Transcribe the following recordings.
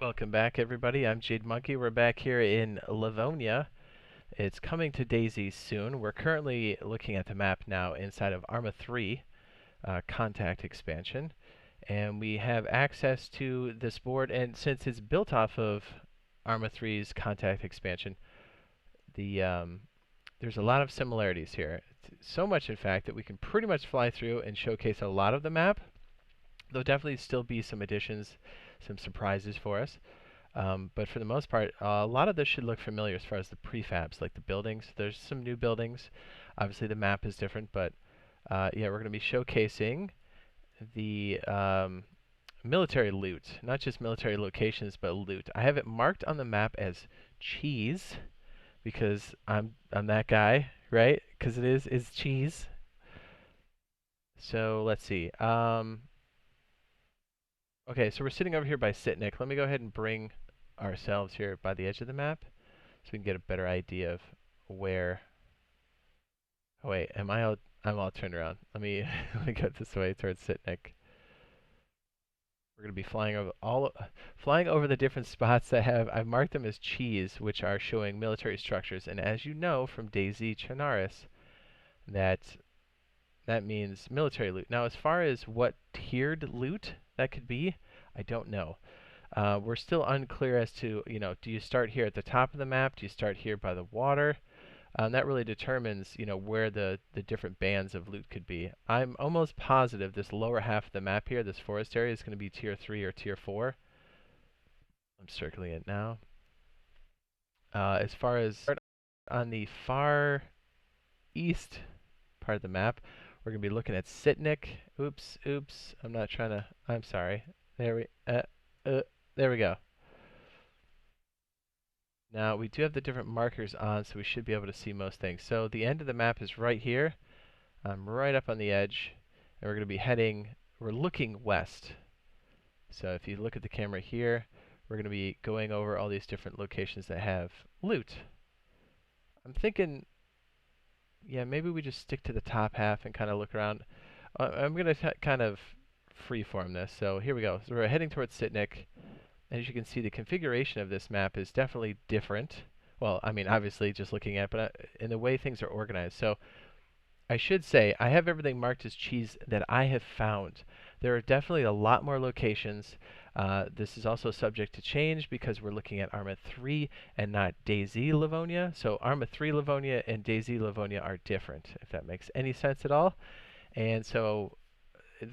Welcome back, everybody. I'm Jade Monkey. We're back here in Livonia. It's coming to DayZ soon. We're currently looking at the map now inside of Arma 3 Contact expansion, and we have access to this board. And since it's built off of Arma 3's Contact expansion, there's a lot of similarities here. So much, in fact, that we can pretty much fly through and showcase a lot of the map. There'll definitely still be some additions, some surprises for us. But for the most part, a lot of this should look familiar as far as the prefabs, like the buildings. There's some new buildings. Obviously, the map is different, but yeah, we're going to be showcasing the military loot, not just military locations, but loot. I have it marked on the map as cheese because I'm that guy, right? Because it's cheese. So let's see. Okay, so we're sitting over here by Sitnik. Let me go ahead and bring ourselves here by the edge of the map so we can get a better idea of where. Oh wait, I'm all turned around. Let me let me go this way towards Sitnik. We're gonna be flying over the different spots that I've marked them as cheese, which are showing military structures. And as you know from DayZ Chinaris, that means military loot. Now, as far as what tiered loot that could be, I don't know. We're still unclear as to, do you start here at the top of the map? Do you start here by the water? That really determines, where the different bands of loot could be. I'm almost positive this lower half of the map here, this forest area, is going to be tier 3 or tier 4. I'm circling it now. As far as on the far east part of the map, we're going to be looking at Sitnik. Oops. I'm sorry. There we go. Now, we do have the different markers on, so we should be able to see most things. So the end of the map is right here. I'm right up on the edge, and we're going to be we're looking west. So if you look at the camera here, we're going to be going over all these different locations that have loot. I'm thinking, yeah, maybe we just stick to the top half and kind of look around. I'm going to kind of freeform this. So here we go. So we're heading towards Sitnik. And as you can see, the configuration of this map is definitely different. Well, I mean, obviously, just looking at it, but in the way things are organized. So I should say, I have everything marked as cheese that I have found. There are definitely a lot more locations. This is also subject to change because we're looking at Arma 3 and not DayZ Livonia. So Arma 3 Livonia and DayZ Livonia are different, if that makes any sense at all. And so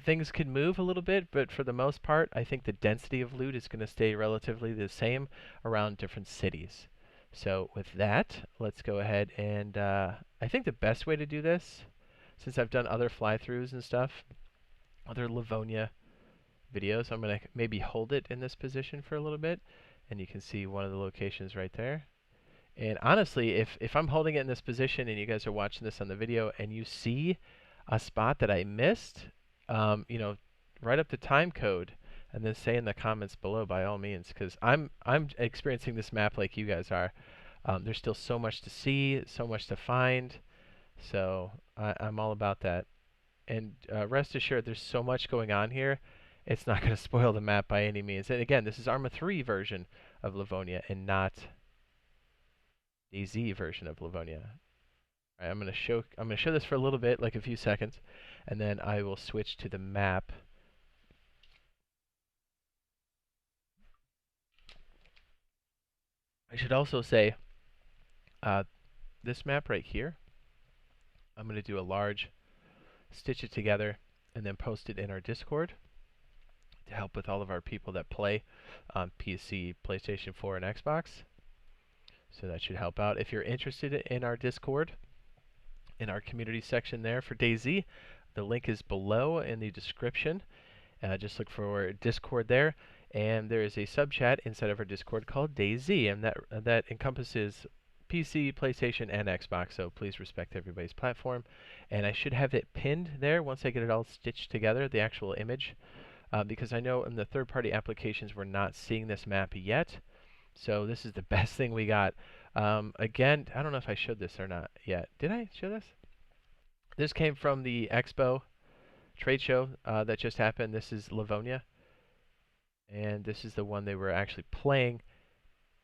things could move a little bit, but for the most part, I think the density of loot is going to stay relatively the same around different cities. So with that, let's go ahead and I think the best way to do this, since I've done other fly-throughs and stuff, other Livonia videos, I'm going to maybe hold it in this position for a little bit, and you can see one of the locations right there. And honestly, if I'm holding it in this position and you guys are watching this on the video and you see a spot that I missed, write up the time code and then say in the comments below by all means, because I'm experiencing this map like you guys are. There's still so much to see, so much to find, so I'm all about that. And rest assured, there's so much going on here, it's not going to spoil the map by any means. And again, this is Arma 3 version of Livonia and not DayZ version of Livonia. All right, I'm going to show this for a little bit, like a few seconds, and then I will switch to the map. I should also say, this map right here, I'm going to do a large, stitch it together, and then post it in our Discord to help with all of our people that play on PC, PlayStation 4, and Xbox. So that should help out. If you're interested in our Discord, in our community section there for DayZ, the link is below in the description. Just look for Discord there, and there is a sub chat inside of our Discord called DayZ, and that encompasses PC, PlayStation, and Xbox. So please respect everybody's platform. And I should have it pinned there once I get it all stitched together, the actual image, because I know in the third-party applications we're not seeing this map yet. So this is the best thing we got. Again, I don't know if I showed this or not yet. Did I show this? This came from the Expo trade show that just happened. This is Livonia. And this is the one they were actually playing,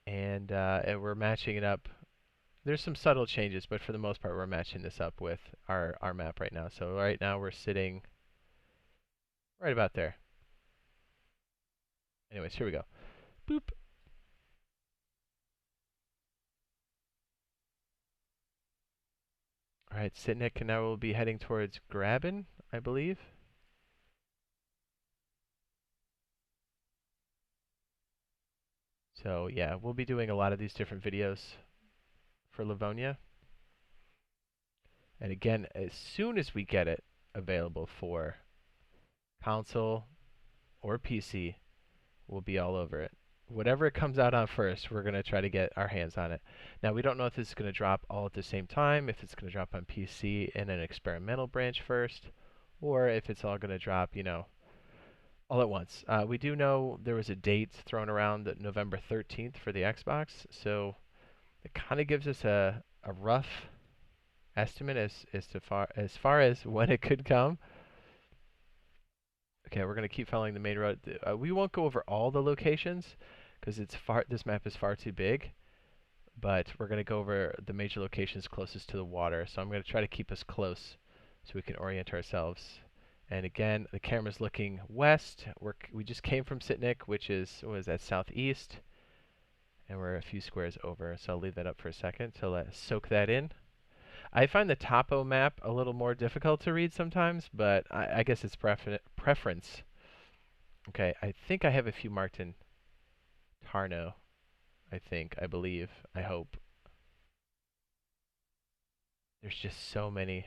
and we're matching it up. There's some subtle changes, but for the most part, we're matching this up with our map right now. So right now we're sitting right about there. Anyways, here we go. Boop. All right, Sitnik, and now we'll be heading towards Graben, I believe. So yeah, we'll be doing a lot of these different videos for Livonia. And again, as soon as we get it available for console or PC, we'll be all over it. Whatever it comes out on first, we're going to try to get our hands on it. Now, we don't know if this is going to drop all at the same time, if it's going to drop on PC in an experimental branch first, or if it's all going to drop, you know, all at once. We do know there was a date thrown around, that November 13th for the Xbox, so it kind of gives us a rough estimate as far as when it could come. Okay, we're going to keep following the main road. We won't go over all the locations because this map is far too big, but we're going to go over the major locations closest to the water. So I'm going to try to keep us close so we can orient ourselves. And again, the camera's looking west. We just came from Sitnik, which is, what is that, southeast, and we're a few squares over. So I'll leave that up for a second to soak that in. I find the topo map a little more difficult to read sometimes, but I guess it's preference. Okay, I think I have a few marked in Tarno. I believe, I hope. There's just so many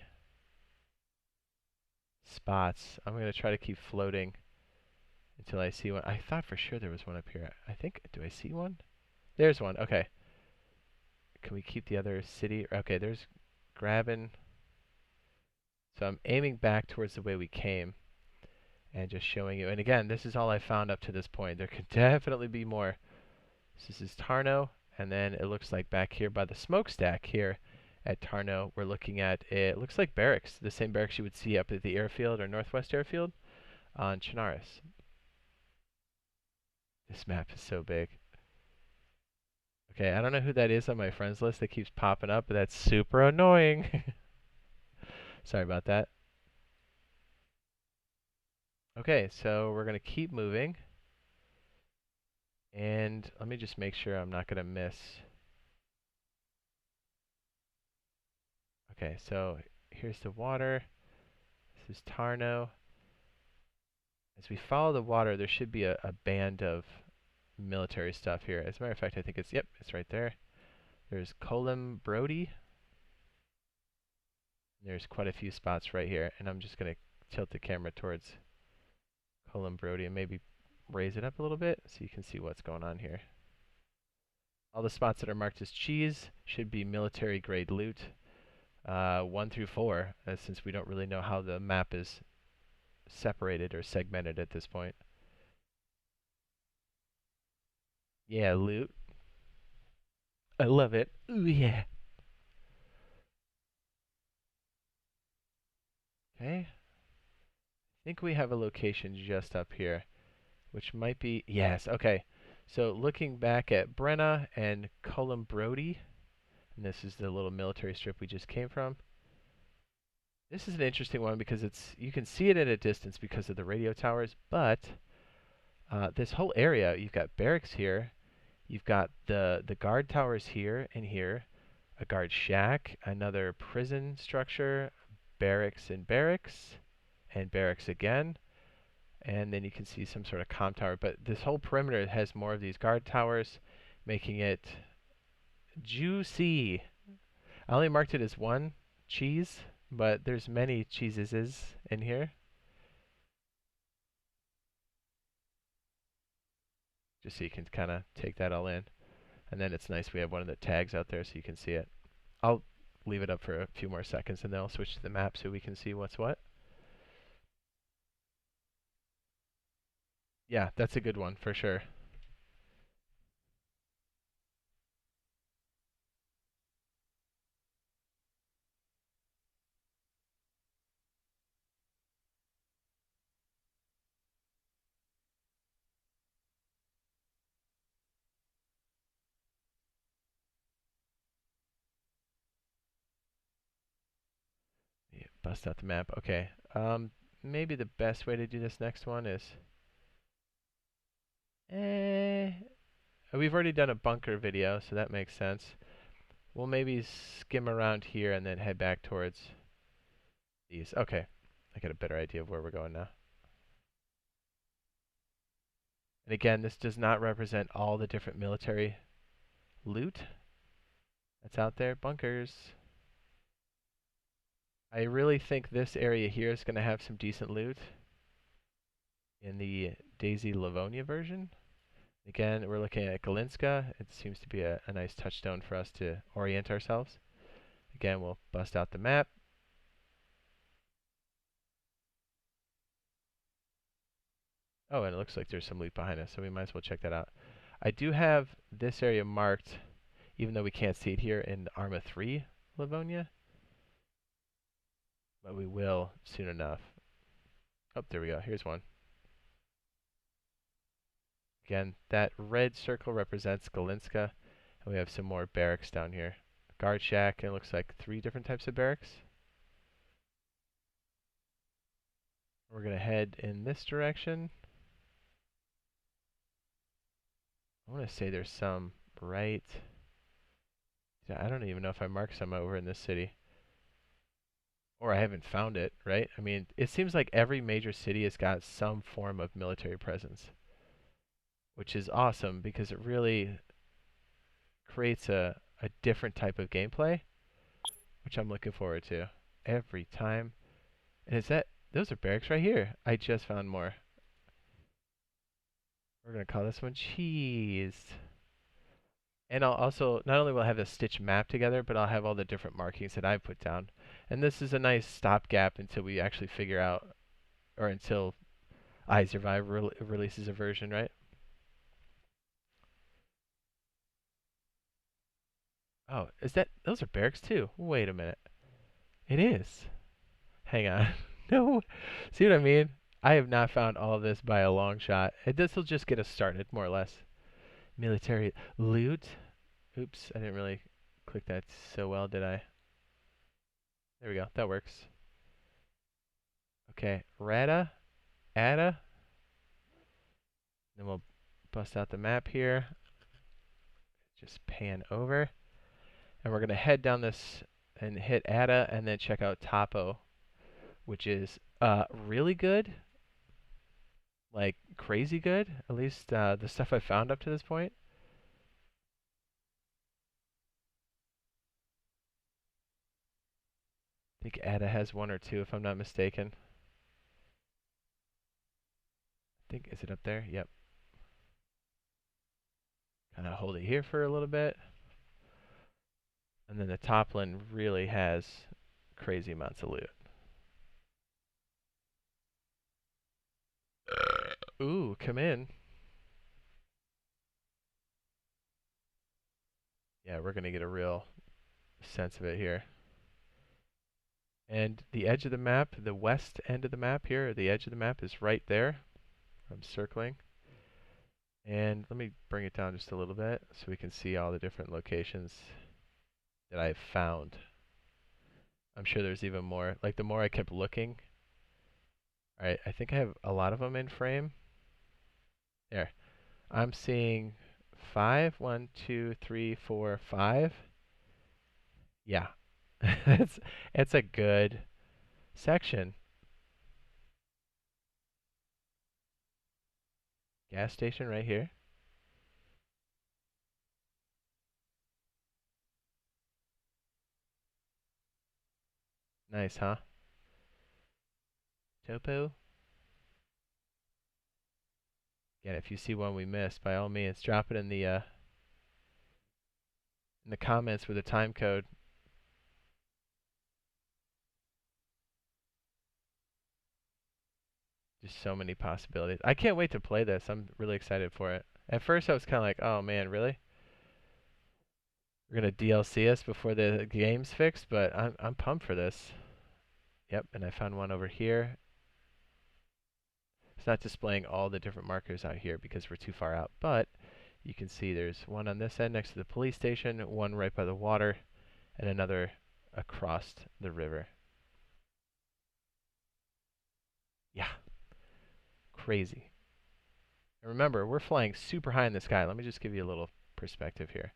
spots. I'm going to try to keep floating until I see one. I thought for sure there was one up here. I think, do I see one? There's one, okay. Can we keep the other city? Okay, there's Graben. So I'm aiming back towards the way we came and just showing you. And again, this is all I found up to this point. There could definitely be more. So this is Tarno, and then it looks like back here by the smokestack here at Tarno, we're looking at, it looks like barracks, the same barracks you would see up at the airfield or Northwest Airfield on Chinaris. This map is so big. Okay, I don't know who that is on my friends list that keeps popping up, but that's super annoying. Sorry about that. Okay, so we're going to keep moving. And let me just make sure I'm not going to miss. Okay, so here's the water. This is Tarno. As we follow the water, there should be a band of military stuff here. As a matter of fact, I think it's, yep, it's right there. There's Colum Brody. There's quite a few spots right here, and I'm just going to tilt the camera towards Colum Brody and maybe raise it up a little bit so you can see what's going on here. All the spots that are marked as cheese should be military grade loot, 1 through 4, since we don't really know how the map is separated or segmented at this point. Yeah, loot. I love it. Ooh, yeah. Okay. I think we have a location just up here, which might be, yes, okay. So looking back at Brenna and Colum Brody, and this is the little military strip we just came from. This is an interesting one because you can see it at a distance because of the radio towers, but this whole area, you've got barracks here, you've got the guard towers here and here, a guard shack, another prison structure, barracks and barracks, and barracks again. And then you can see some sort of comm tower. But this whole perimeter has more of these guard towers, making it juicy. I only marked it as one cheese, but there's many cheeses in here. Just so you can kind of take that all in. And then it's nice we have one of the tags out there so you can see it. I'll leave it up for a few more seconds and then I'll switch to the map so we can see what's what. Yeah, that's a good one for sure. bust out the map. Okay. Maybe the best way to do this next one is... we've already done a bunker video, so that makes sense. We'll maybe skim around here and then head back towards these. Okay. I got a better idea of where we're going now. And again, this does not represent all the different military loot that's out there. Bunkers. I really think this area here is going to have some decent loot in the DayZ Livonia version. Again, we're looking at Galinska. It seems to be a nice touchstone for us to orient ourselves. Again, we'll bust out the map. Oh, and it looks like there's some loot behind us, so we might as well check that out. I do have this area marked, even though we can't see it here, in Arma 3 Livonia. But we will soon enough. Oh, there we go. Here's one. Again, that red circle represents Galinska, and we have some more barracks down here. Guard shack, and it looks like 3 different types of barracks. We're going to head in this direction. I want to say there's some right... I don't even know if I marked some over in this city. Or I haven't found it, right? I mean, it seems like every major city has got some form of military presence, which is awesome because it really creates a different type of gameplay, which I'm looking forward to every time. And is that... those are barracks right here. I just found more. We're going to call this one Cheese. And I'll also, not only will I have the stitch map together, but I'll have all the different markings that I've put down. And this is a nice stopgap until we actually figure out, or until iSurvive releases a version, right? Oh, is that, those are barracks too? Wait a minute. It is. Hang on. No. See what I mean? I have not found all of this by a long shot. This will just get us started, more or less. Military loot. Oops, I didn't really click that so well, did I? There we go. That works. Okay, Rada, Ada. Then we'll bust out the map here. Just pan over. And we're going to head down this and hit Ada and then check out Topo, which is really good. Like, crazy good. At least the stuff I've found up to this point. I think Ada has 1 or 2, if I'm not mistaken. I think, is it up there? Yep. Kind of hold it here for a little bit. And then the Topland really has crazy amounts of loot. Ooh, come in. Yeah, we're going to get a real sense of it here. And the edge of the map, the west end of the map here, the edge of the map is right there. I'm circling. And let me bring it down just a little bit so we can see all the different locations that I've found. I'm sure there's even more. Like, the more I kept looking. Alright, I think I have a lot of them in frame. There. I'm seeing 5. 1, 2, 3, 4, 5. Yeah. it's a good section. Gas station right here. Nice, huh? Topo. Again, if you see one we missed, by all means, drop it in the comments with a time code. Just so many possibilities. I can't wait to play this. I'm really excited for it. At first, I was kind of like, oh man, really? We're gonna DLC us before the game's fixed, but I'm pumped for this. Yep, and I found one over here. It's not displaying all the different markers out here because we're too far out, but you can see there's one on this end next to the police station, one right by the water, and another across the river. Yeah, crazy. And remember, we're flying super high in the sky. Let me just give you a little perspective here.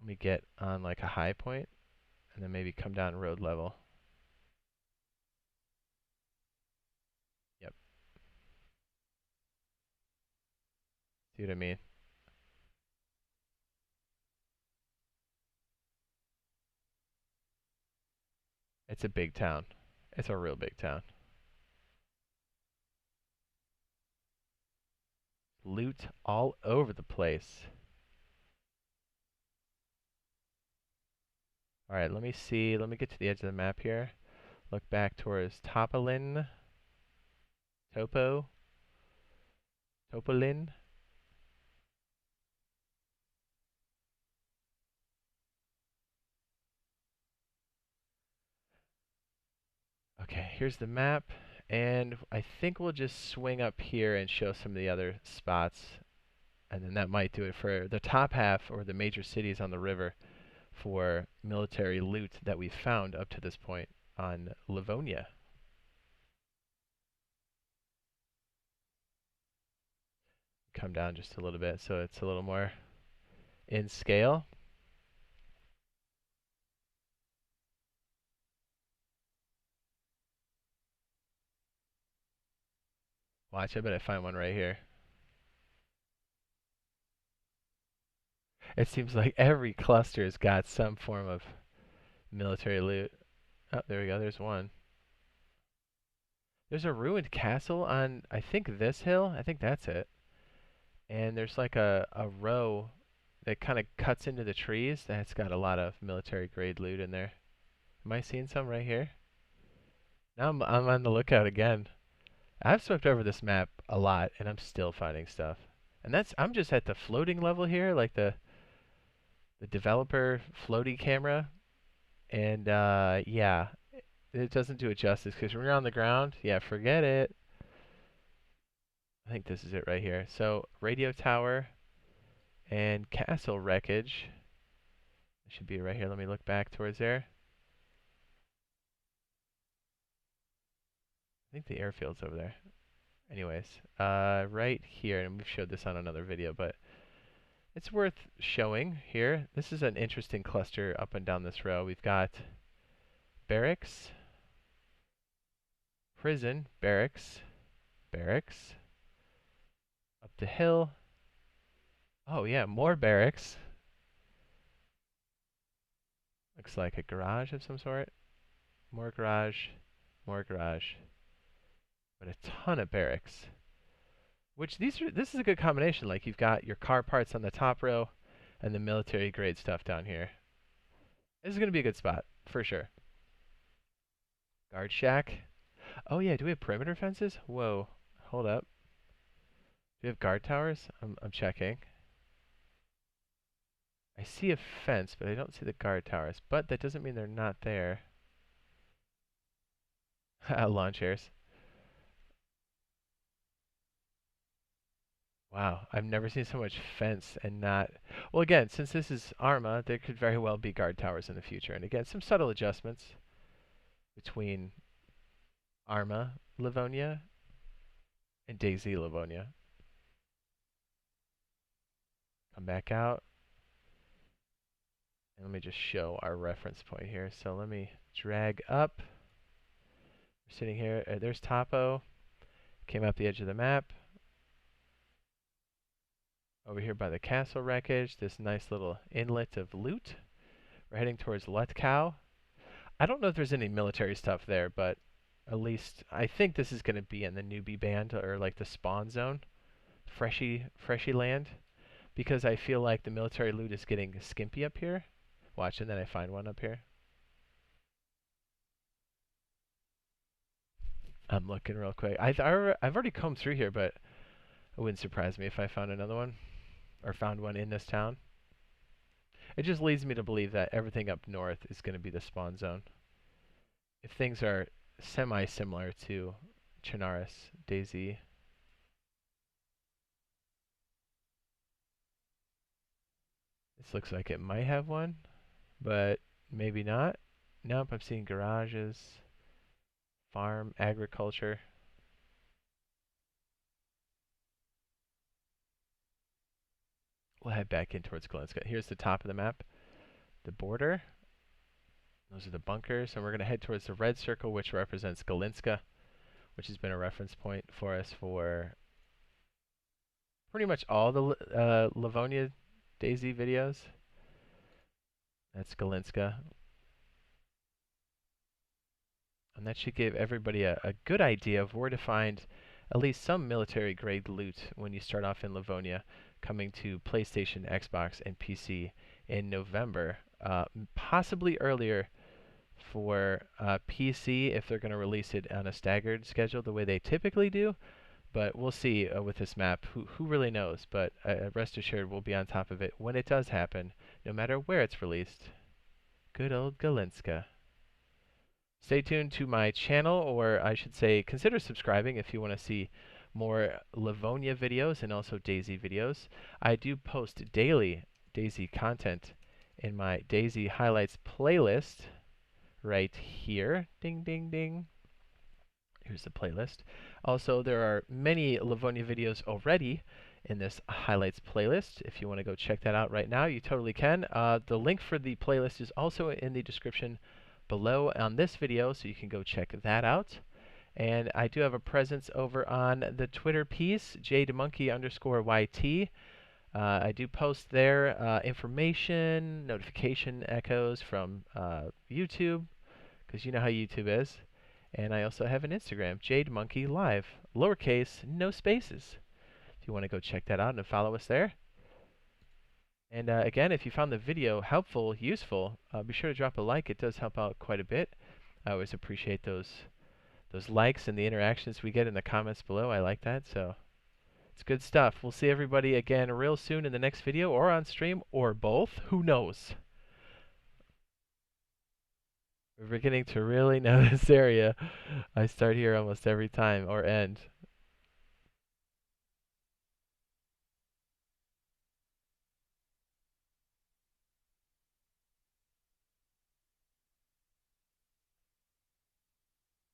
Let me get on like a high point and then maybe come down road level. Yep. See what I mean? It's a big town. It's a real big town. Loot all over the place. All right, let me see. Let me get to the edge of the map here. Look back towards Topolin. Topolin. Okay, here's the map. And I think we'll just swing up here and show some of the other spots. And then that might do it for the top half or the major cities on the river for military loot that we've found up to this point on Livonia. Come down just a little bit so it's a little more in scale. Watch, I bet I find one right here. It seems like every cluster's got some form of military loot. Oh, there we go. There's one. There's a ruined castle on, I think, this hill. I think that's it. And there's like a row that kind of cuts into the trees that's got a lot of military grade loot in there. Am I seeing some right here? Now I'm on the lookout again. I've swept over this map a lot and I'm still finding stuff. And I'm just at the floating level here, like the developer floaty camera. And yeah, it doesn't do it justice because when you're on the ground, yeah, forget it. I think this is it right here. So radio tower and castle wreckage. It should be right here. Let me look back towards there. I think the airfield's over there. Anyways, right here, and we've showed this on another video, but it's worth showing here. This is an interesting cluster up and down this row. We've got barracks, prison, barracks, barracks, up the hill. Oh yeah, more barracks. Looks like a garage of some sort. More garage, more garage. But a ton of barracks. This is a good combination. Like you've got your car parts on the top row and the military grade stuff down here. This is going to be a good spot, for sure. Guard shack. Oh yeah, do we have perimeter fences? Whoa, hold up. Do we have guard towers? I'm checking. I see a fence, but I don't see the guard towers. But that doesn't mean they're not there. Lawn chairs. Wow, I've never seen so much fence and not... Well, again, since this is Arma, there could very well be guard towers in the future. And again, some subtle adjustments between Arma Livonia and DayZ Livonia. Come back out. And let me just show our reference point here. So let me drag up. We're sitting here. There's Topo. Came up the edge of the map. Over here by the castle wreckage, this nice little inlet of loot. We're heading towards Letkow. I don't know if there's any military stuff there, but at least I think this is going to be in the newbie band or like the spawn zone. Freshy land. Because I feel like the military loot is getting skimpy up here. Watch, and then I find one up here. I'm looking real quick. I've already combed through here, but it wouldn't surprise me if I found another one. Or found one in this town. It just leads me to believe that everything up north is going to be the spawn zone. If things are semi-similar to Chernarus, DayZ. This looks like it might have one, but maybe not. Nope, I'm seeing garages. farm, agriculture. We'll head back in towards Galinska. Here's the top of the map, the border. Those are the bunkers, and we're going to head towards the red circle, which represents Galinska, which has been a reference point for us for pretty much all the Livonia DayZ videos. That's Galinska. And that should give everybody a good idea of where to find at least some military grade loot when you start off in Livonia, coming to PlayStation, Xbox, and PC in November. Possibly earlier for PC if they're going to release it on a staggered schedule the way they typically do. But we'll see with this map. Who really knows? But rest assured, we'll be on top of it when it does happen, no matter where it's released. Good old Galinska. Stay tuned to my channel, or I should say consider subscribing if you want to see more Livonia videos and also DayZ videos. I do post daily DayZ content in my DayZ highlights playlist right here. Ding, ding, ding. Here's the playlist. Also, there are many Livonia videos already in this highlights playlist. If you want to go check that out right now, you totally can. The link for the playlist is also in the description below on this video, so you can go check that out. And I do have a presence over on the Twitter piece, JDeMonkey_YT. I do post there information, notification echoes from YouTube, because you know how YouTube is. And I also have an Instagram, JDeMonkey_Live, lowercase, no spaces. If you want to go check that out and follow us there. And again, if you found the video helpful, useful, be sure to drop a like. It does help out quite a bit. I always appreciate those likes and the interactions we get in the comments below. I like that, so it's good stuff. We'll see everybody again real soon in the next video, or on stream, or both. Who knows? We're beginning to really know this area. I start here almost every time, or end.